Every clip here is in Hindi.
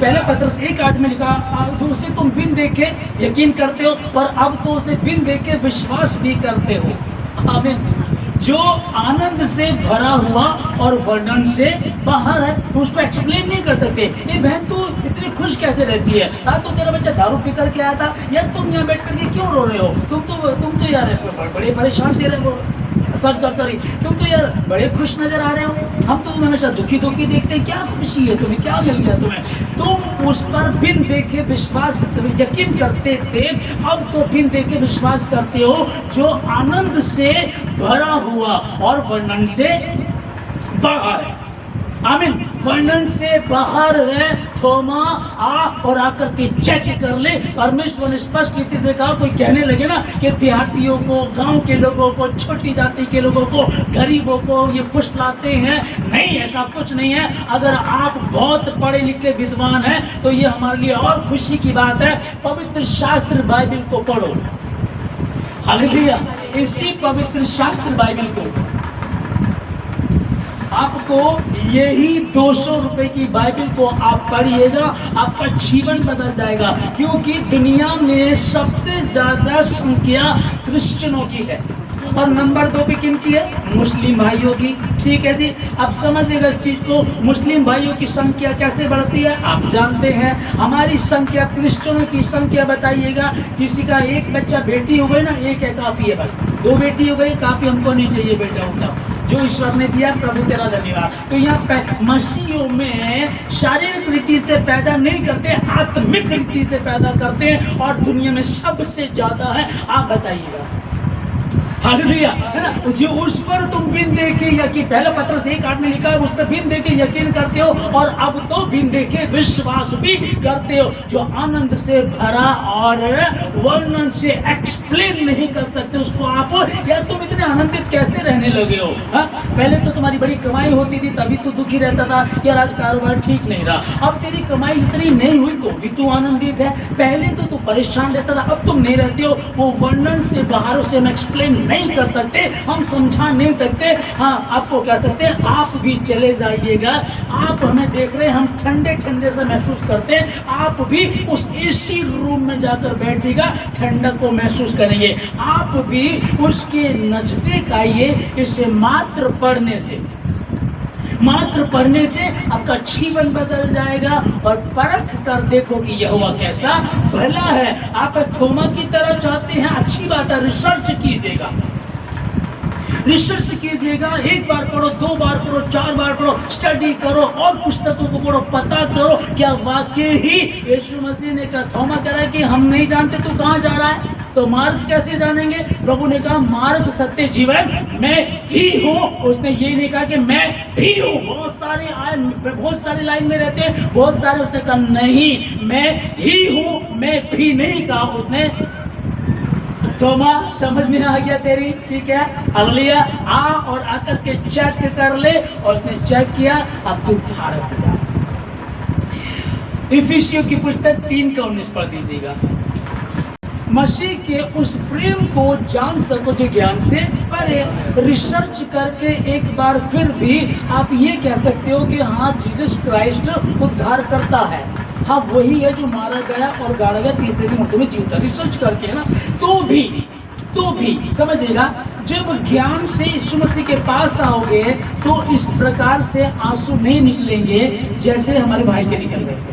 पहले पत्रस 1:8 में लिखा, जो उसे तुम बिन देखे यकीन करते हो, पर अब तो उसे बिन देखे विश्वास भी करते हो। आमीन। जो आनंद से भरा हुआ और वर्णन से बाहर है, उसको एक्सप्लेन नहीं कर सकते। ये बहन तू इतनी खुश कैसे रहती है? तो तेरा बच्चा दारू पी करके आया था यार, तुम यहाँ बैठ करके क्यों रो रहे हो? तुम तो यार बड़े परेशान थे रहे हो। सॉरी, तुम तो यार बड़े खुश नजर आ रहे हो। हम तो तुम्हें हमेशा दुखी देखते हैं। क्या खुशी है तुम्हें? क्या मिल गया तुम्हें? तुम उस पर बिन देखे विश्वास यकीन करते थे, अब तो बिन देखे विश्वास करते हो, जो आनंद से भरा हुआ और वर्णन से बाहर है। आमीन। वर्णन से बाहर है। थोमा आ और आकर के चेक कर ले। परमेश्वर ने स्पष्ट रीति से कहा, कोई कहने लगे ना कि देहातियों को, गांव के लोगों को, छोटी जाति के लोगों को, गरीबों को ये फुसलाते हैं। नहीं, ऐसा कुछ नहीं है। अगर आप बहुत पढ़े लिखे विद्वान हैं तो ये हमारे लिए और खुशी की बात है। पवित्र शास्त्र बाइबल को पढ़ो। हालेलुया। इसी पवित्र शास्त्र बाइबल को आपको, यही 200 रुपए की बाइबल को आप पढ़िएगा, आपका जीवन बदल जाएगा। क्योंकि दुनिया में सबसे ज्यादा संख्या क्रिश्चियनों की है और नंबर 2 पे किन की है? मुस्लिम भाइयों की। ठीक है जी। अब समझिएगा इस चीज को। मुस्लिम भाइयों की संख्या कैसे बढ़ती है आप जानते हैं। हमारी संख्या, क्रिश्चियनों की संख्या बताइएगा। किसी का एक बच्चा, बेटी हो गई ना, एक है काफी है, बस 2 बेटी हो गई काफी, हमको नहीं चाहिए बेटा होता, जो ईश्वर ने दिया, प्रभु तेरा धन्यवाद। तो यहाँ मसीहों में शारीरिक रीति से पैदा नहीं करते, आत्मिक रीति से पैदा करते हैं और दुनिया में सबसे ज्यादा है। आप बताइएगा। हालेलुया, है ना। जो उस पर तुम बिन देखे यकीन, पहले पत्रस 1:8 में लिखा है, उस पर बिन देखे यकीन करते हो और अब तो बिन देखे विश्वास भी करते हो, जो आनंद से भरा और वर्णन से एक्सप्लेन नहीं कर सकते उसको आप। यार तुम इतने आनंदित कैसे रहने लगे हो? हा? पहले तो तुम्हारी बड़ी कमाई होती थी, तभी तू दुखी रहता था, यार आज कारोबार ठीक नहीं रहा। अब तेरी कमाई इतनी नहीं हुई तो भी तू आनंदित है। पहले तो तू परेशान रहता था, अब तुम नहीं रहते हो। वो वर्णन से बाहर से हम एक्सप्लेन नहीं कर सकते, हम समझा नहीं सकते। हाँ, आपको कह सकते हैं, आप भी चले जाइएगा। आप हमें देख रहे हैं, हम ठंडे ठंडे से महसूस करते हैं। आप भी उस एसी रूम में जाकर बैठिएगा, ठंडक को महसूस करेंगे। आप भी उसके नजदीक आइए। इसे मात्र पढ़ने से आपका जीवन बदल जाएगा और परख कर देखो कि यहोवा कैसा भला है। आप थोमा की तरह चाहते हैं, अच्छी बात है, रिसर्च कीजिएगा। 1 बार पढ़ो, 2 बार पढ़ो, 4 बार पढ़ो, स्टडी करो और पुस्तकों को पढ़ो, पता करो क्या वाकई ही यीशु मसीह ने कहा। थोमा कह रहा है कि हम नहीं जानते तू कहाँ जा रहा है, तो मार्ग कैसे जानेंगे? प्रभु ने कहा, मार्ग सत्य जीवन मैं ही हूँ। उसने ये नहीं कहा कि मैं भी हूँ। बहुत सारे लाइन में रहते हैं, बहुत सारे। उसने कहा नहीं, मैं ही हूँ, मैं भी नहीं कहा उसने। थोमा, समझ में आ गया तेरी? ठीक है, हालेलुया। आ और आकर के चेक कर ले। और उसने चेक किया, अब तू भारत जा। इफिसियों की पुस्तक 3:19 पढ़ दीजिएगा। मसीह के उस प्रेम को जान सको जो ज्ञान से परे। रिसर्च करके एक बार फिर भी आप ये कह सकते हो कि हाँ, जीसस क्राइस्ट उद्धार करता है। हाँ, वही है जो मारा गया और गाड़ा गया, तीसरे दिन मुर्दों में जी उठा। रिसर्च करके ना, तो भी समझिएगा, जब ज्ञान से यीशु मसीह के पास आओगे तो इस प्रकार से आंसू नहीं निकलेंगे जैसे हमारे भाई के निकल रहे थे।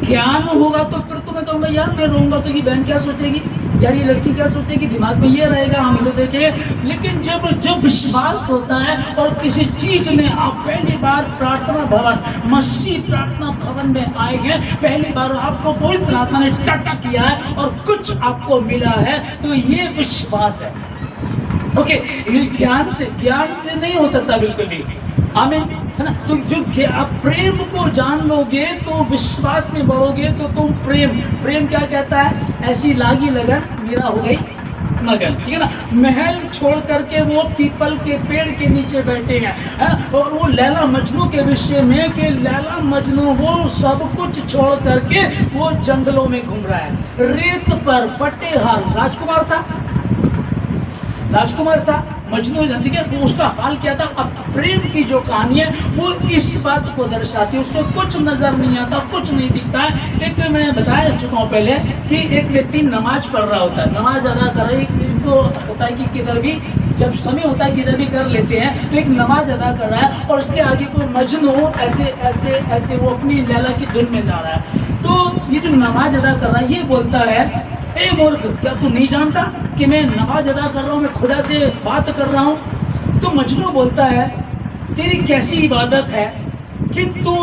ज्ञान होगा तो फिर तुम्हें कहूँगा, यार मैं रोऊंगा तो ये बहन क्या सोचेगी, यार ये लड़की क्या सोचेगी, दिमाग में ये रहेगा, हम इधर देखें। लेकिन जब विश्वास होता है और किसी चीज में आप पहली बार प्रार्थना भवन, मसीह प्रार्थना भवन में आए हैं, पहली बार आपको पवित्र आत्मा ने टच किया है और कुछ आपको मिला है, तो ये विश्वास है। ओके, ज्ञान से नहीं हो सकता बिल्कुल भी। आमीन, है ना। तो जो आप प्रेम को जान लोगे तो विश्वास में बढ़ोगे, तो तुम प्रेम क्या कहता है? ऐसी लागी लगन मेरा हो गई मगन। ठीक है ना। महल छोड़ करके वो पीपल के पेड़ के नीचे बैठे हैं, है? और वो लैला मजनू के विषय में कि लैला मजनू वो सब कुछ छोड़ करके वो जंगलों में घूम रहा है। रेत पर फटे हाल राजकुमार था, मजनू ठीक है, वो उसका हाल क्या था। अब प्रेम की जो कहानी है वो इस बात को दर्शाती है, उसको कुछ नजर नहीं आता, कुछ नहीं दिखता है। एक मैं बता चुका हूँ पहले कि एक व्यक्ति नमाज पढ़ रहा होता है, नमाज अदा कर रहा है, इनको होता है कि किधर भी जब समय होता है किधर भी कर लेते हैं, तो एक नमाज अदा कर रहा है और उसके आगे कोई मजनू ऐसे ऐसे ऐसे वो अपनी लैला की धुन में जा रहा है। तो ये जो नमाज अदा कर रहा है ये बोलता है, ए मूर्ख, क्या तू नहीं जानता कि मैं नमाज अदा कर रहा हूँ, मैं खुदा से बात कर रहा हूँ। तो मजनू बोलता है, तेरी कैसी इबादत है कि तू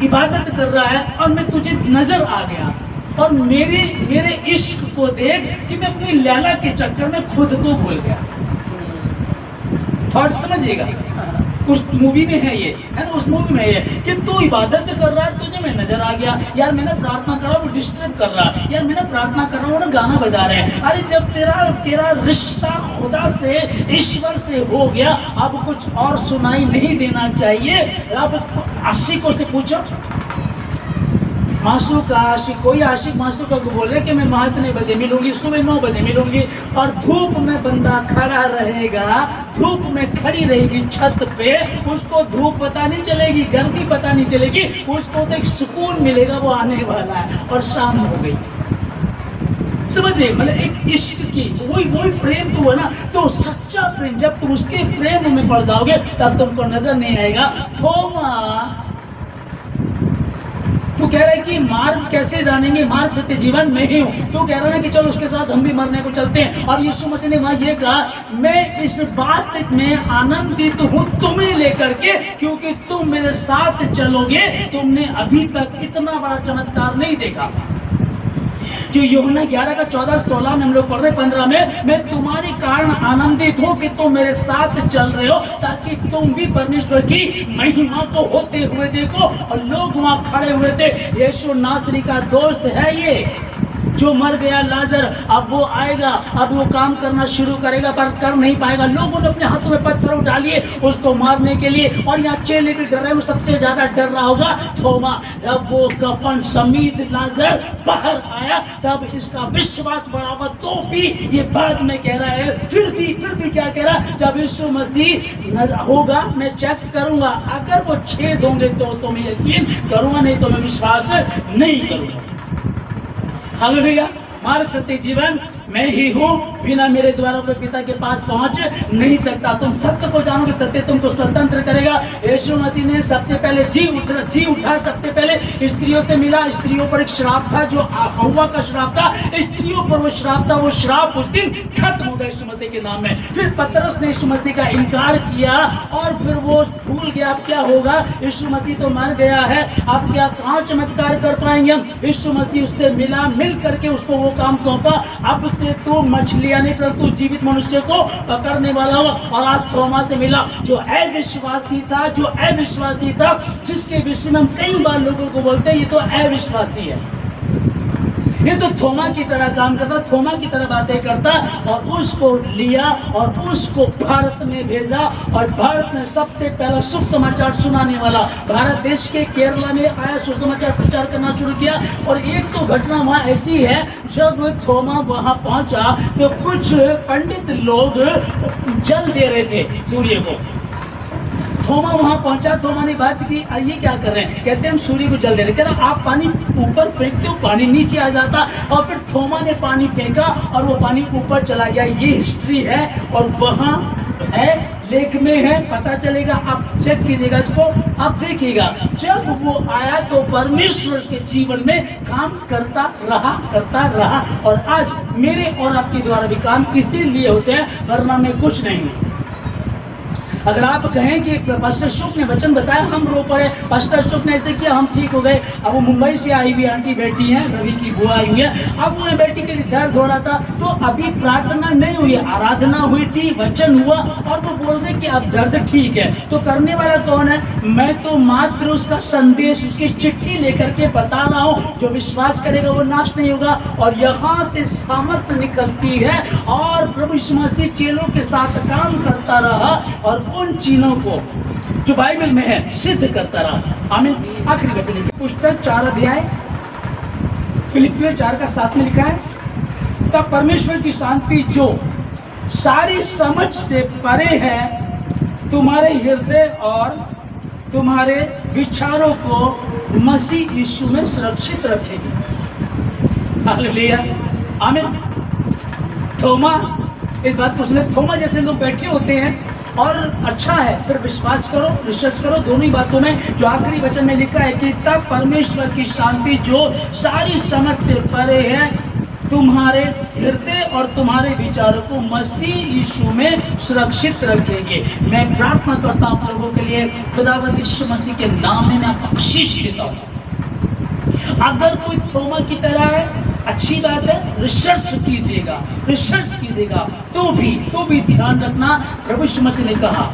इबादत कर रहा है और मैं तुझे नजर आ गया और मेरे इश्क को देख कि मैं अपनी लैला के चक्कर में खुद को भूल गया। थॉट समझिएगा, उस मूवी में है ये, है ना, उस मूवी में है कि तू इबादत कर रहा है, तुझे मैं नजर आ गया, यार मैंने प्रार्थना कर रहा हूँ वो डिस्टर्ब कर रहा है, यार मैंने प्रार्थना कर रहा हूँ वो गाना बजा रहे हैं। अरे जब तेरा रिश्ता खुदा से ईश्वर से हो गया, अब कुछ और सुनाई नहीं देना चाहिए। अब आशिकों से पूछो, मासूक आशिक, कोई आशिक मासूक को बोले कि मैं वहाँ इतने बजे मिलूंगी, सुबह 9 बजे मिलूंगी, और धूप में बंदा खड़ा रहेगा, धूप में खड़ी रहेगी छत पे, उसको धूप पता नहीं चलेगी, गर्मी पता नहीं चलेगी, उसको तो एक सुकून मिलेगा, वो आने वाला है और शाम हो गई। समझिए, मतलब एक इश्क की वही प्रेम तो हुआ ना, तो सच्चा प्रेम जब तुम उसके प्रेम में पड़ जाओगे तब तुमको नजर नहीं आएगा। थोमा तू कह रहा है कि मार्ग कैसे जानेंगे, मार्ग सत्य जीवन में ही हूँ, तो कह रहा है कि चलो उसके साथ हम भी मरने को चलते हैं। और यीशु मसीह ने वहां ये कहा, मैं इस बात में आनंदित हूँ तुम्हें लेकर के, क्योंकि तुम मेरे साथ चलोगे, तुमने अभी तक इतना बड़ा चमत्कार नहीं देखा। जो यूहन्ना 11 का 14-16 में हम लोग पढ़ रहे, 15 में, मैं तुम्हारे कारण आनंदित हूँ कि तुम मेरे साथ चल रहे हो, ताकि तुम भी परमेश्वर की महिमा को होते हुए देखो। और लोग वहां खड़े हुए थे, यीशु नासरी का दोस्त है ये जो मर गया लाजर, अब वो आएगा, अब वो काम करना शुरू करेगा, पर कर नहीं पाएगा। लोगों ने अपने हाथों में पत्थर उठा लिए उसको मारने के लिए, और यहाँ चेले भी डर रहे हैं। वो सबसे ज्यादा डर रहा होगा थोमा। जब वो कफन समीद लाजर बाहर आया तब इसका विश्वास बढ़ा होगा। तो भी ये बाद में कह रहा है, फिर भी क्या कह रहा, जब यीशु मसीह होगा मैं चेक करूंगा, अगर वो छेद होंगे तो मैं यकीन करूंगा, नहीं तो मैं विश्वास नहीं करूंगा। हालेलुया। मार्ग सत्य जीवन मैं ही हूँ, बिना मेरे द्वारा कोई पिता के पास पहुंच नहीं सकता। तुम सत्य को जानोगे, सत्य तुमको स्वतंत्र करेगा। यीशु मसीह ने सबसे पहले जी उठा, सबसे पहले स्त्रियों से मिला। स्त्रियों पर एक श्राप था, जो हव्वा का श्राप था, स्त्रियों पर वो श्राप था। वो श्राप उस दिन खत्म हो गया यीशु मसीह के नाम में। फिर पतरस ने यीशु मसीह का इनकार किया और फिर वो भूल गया अब क्या होगा, यीशु मसीह तो मर गया है, अब क्या कहाँ चमत्कार कर पाएंगे हम। यीशु मसीह उससे मिला, मिल करके उसको वो काम सौंपा, अब तू मछलियां नहीं परंतु जीवित मनुष्य को पकड़ने वाला हो। और आज थोमा से मिला जो अविश्वासी था, जिसके विषय में हम कई बार लोगों को बोलते हैं ये तो अविश्वासी है, ये तो थोमा की तरह काम करता, थोमा की तरह बातें करता। और उसको लिया और उसको भारत में भेजा, और भारत में सबसे पहला शुभ समाचार सुनाने वाला भारत देश के केरला में आया, शुभ समाचार प्रचार करना शुरू किया। और एक तो घटना वहाँ ऐसी है, जब थोमा वहाँ पहुँचा तो कुछ पंडित लोग जल दे रहे थे सूर्य को। थोमा वहां पहुंचा, थोमा ने बात की, ये क्या कर रहे हैं, कहते हैं हम सूर्य को जल दे रहे। कह रहा आप पानी ऊपर फेंकते हो, पानी नीचे आ जाता। और फिर थोमा ने पानी फेंका और वो पानी ऊपर चला गया। ये हिस्ट्री है और वहां है, लेख में है, पता चलेगा, आप चेक कीजिएगा इसको, आप देखिएगा। जब वो आया तो परमेश्वर के जीवन में काम करता रहा। और आज मेरे और आपके द्वारा भी काम इसीलिए होते हैं, वरना में कुछ नहीं। अगर आप कहें कि पास्टर अशोक ने वचन बताया हम रो पड़े, पास्टर अशोक ने ऐसे किया हम ठीक हो गए। अब वो मुंबई से आई हुई आंटी बैठी है, रवि की बुआ आई हुई है, अब वो बेटी के लिए दर्द हो रहा था, तो अभी प्रार्थना नहीं हुई, आराधना हुई थी, वचन हुआ, और वो बोल रहे कि अब दर्द ठीक है। तो करने वाला कौन है, मैं तो मात्र उसका संदेश, उसकी चिट्ठी लेकर के बता रहा हूँ। जो विश्वास करेगा वो नाश नहीं होगा। और यहाँ से सामर्थ्य निकलती है, और प्रभु यीशु मसीह चेलों के साथ काम करता रहा और उन चीनों को जो बाइबल में है सिद्ध करता रहा। आमीन। आखिरी वचन लिखा पुस्तक 4 अध्याय फिलिपियों 4 का 7 में लिखा है, तब परमेश्वर की शांति जो सारी समझ से परे है, तुम्हारे हृदय और तुम्हारे विचारों को मसीह यीशु में सुरक्षित रखेगी। हालेलुया, आमीन। थोमा, इस बात को सुने, थोमा जैसे लोग बैठे होते हैं और अच्छा है, फिर विश्वास करो, रिसर्च करो दोनों ही बातों में। जो आखिरी वचन में लिखा है कि तब परमेश्वर की शांति जो सारी समझ से परे है तुम्हारे हृदय और तुम्हारे विचारों को मसीह यीशु में सुरक्षित रखेंगे। मैं प्रार्थना करता हूं आप लोगों के लिए, खुदावंद यीशु मसीह के नाम में मैं आपको आशीष देता हूं। अगर कोई थोमा की तरह है, अच्छी बात है, रिसर्च कीजिएगा। तो भी ध्यान रखना, प्रभु यीशु मसीह ने कहा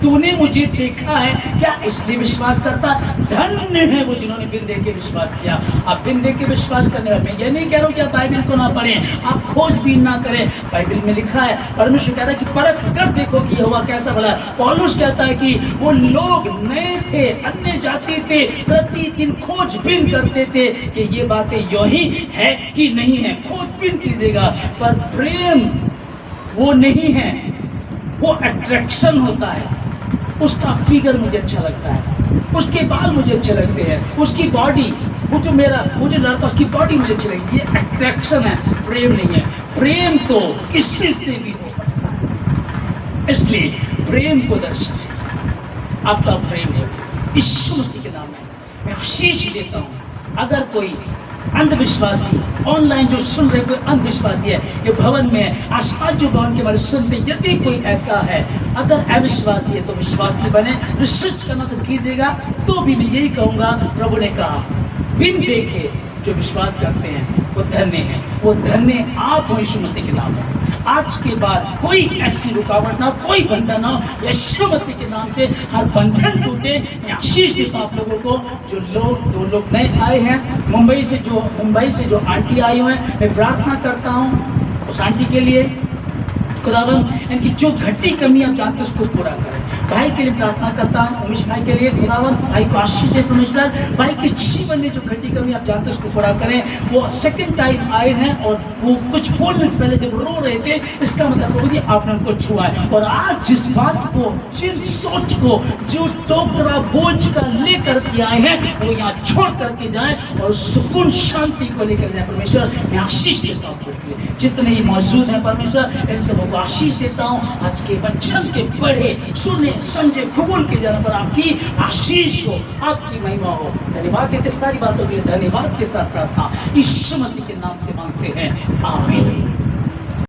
तूने मुझे देखा है क्या, इसलिए विश्वास करता। धन्य है वो जिन्होंने बिन देखे विश्वास किया। आप बिन देखे विश्वास करने वाले, मैं ये नहीं कह रहा हूँ कि आप बाइबल को ना पढ़ें, आप खोजबीन ना करें। बाइबल में लिखा है, परमेश्वर कह रहा है कि परख कर देखो कि यहोवा कैसा भला है। पौलुस कहता है कि वो लोग नए थे, अन्य जाति थे, प्रतिदिन खोजबीन करते थे कि ये बातें यूं ही है कि नहीं है। खोजबीन कीजिएगा, पर प्रेम वो नहीं है, वो अट्रैक्शन होता है। उसका फिगर मुझे अच्छा लगता है, उसके बाल मुझे अच्छे लगते हैं, उसकी बॉडी, वो जो लड़का, उसकी बॉडी मुझे अच्छी लगती है। ये अट्रैक्शन है, प्रेम नहीं है। प्रेम तो किसी से भी हो सकता है, इसलिए प्रेम को दर्शाए। आपका प्रेम हो, यीशु मसीह के नाम में मैं आशीष देता हूँ। अगर कोई अंधविश्वासी ऑनलाइन जो सुन रहे, कोई अंधविश्वासी है, ये भवन में आसपास जो भवन के बारे में सुनते, यदि कोई ऐसा है, अगर अविश्वासी है तो विश्वासी बने, रिसर्च करना तो कीजिएगा। तो भी मैं यही कहूँगा, प्रभु ने कहा बिन देखे जो विश्वास करते हैं वो धन्य है, वो धन्य आप हो यीशु मसीह के नाम में। आज के बाद कोई ऐसी रुकावट ना हो, कोई बंधन ना हो, यीशु मसीह के नाम से हर बंधन टूटे। मैं आशीष देता हूं आप लोगों को। जो लोग, 2 लोग नए आए हैं मुंबई से जो आंटी आई हुए हैं, मैं प्रार्थना करता हूं उस आंटी के लिए, खुदावंद इनकी जो घटी कमी आप जानते उसको पूरा करें। भाई के लिए प्रार्थना करता हूँ, उमेश भाई के लिए, खुदावंद भाई को आशीष दे परमेश्वर। भाई के जीवन में जो घटी कमी आप जानते उसको पूरा करें। वो सेकंड टाइम आए हैं और वो कुछ बोलने से पहले जब रो रहे थे, इसका मतलब प्रभु जी आपने उनको छुआ है। और आज जिस बात को, जिस सोच को, जो टोकरा बोझ का लेकर के आए हैं, वो यहाँ छोड़ करके जाए और सुकून शांति को लेकर जाए। परमेश्वर मैं आशीष देता हूँ जितने ही मौजूद हैं परमेश्वर, इन सबों को आशीष देता हूँ। आज के वचन के पढ़े, सुने, समझे, कबूल के जाने पर आपकी आशीष हो, आपकी महिमा हो। धन्यवाद देते सारी बातों के लिए, धन्यवाद के साथ प्रार्थना यीशु मसीह के नाम से मांगते हैं, आमीन।